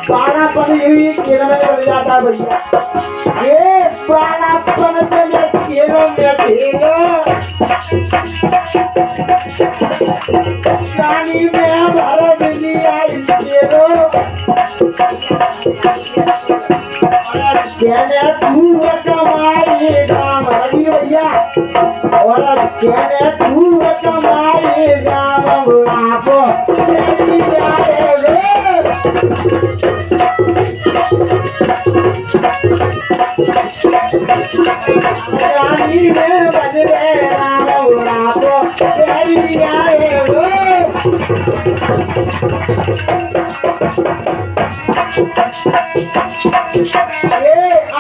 प्राणापन यही खेल में चल जाता भैया। ये प्राणापन से खेलों में खेलो रानी में भर बिजली आई खेलो कहने तू कमाएगा हरी भैया और कहने तू कमाएगा आपको रानी में बज रहे आपको आए हो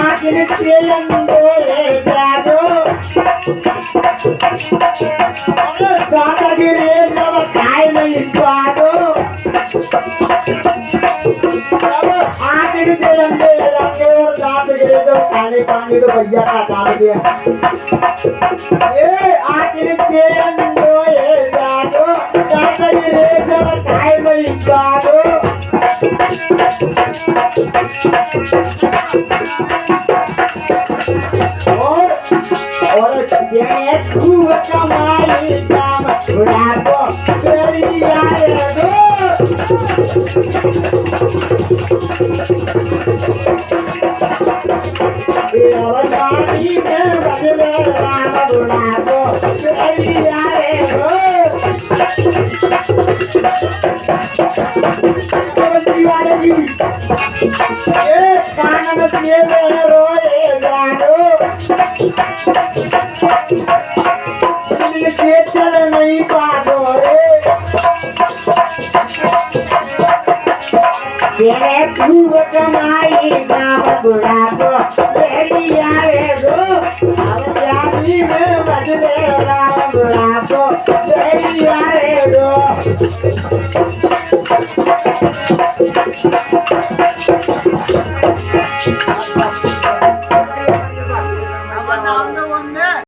आखिर खाए नहीं स्वादो आखिर खाने पानी तो भैया का डाल दिया ये आखिर खाए नहीं स्वादो और तू कमाई काम रातो तेरी आए दो रानी में बदले राम रातो तेरी आए दो कान में रोए जानो चल नहीं पादो रे तू कमाई काम बुढ़ा को तेरी आए दो रानी में बदले राम बुढ़ा को तेरी आए दो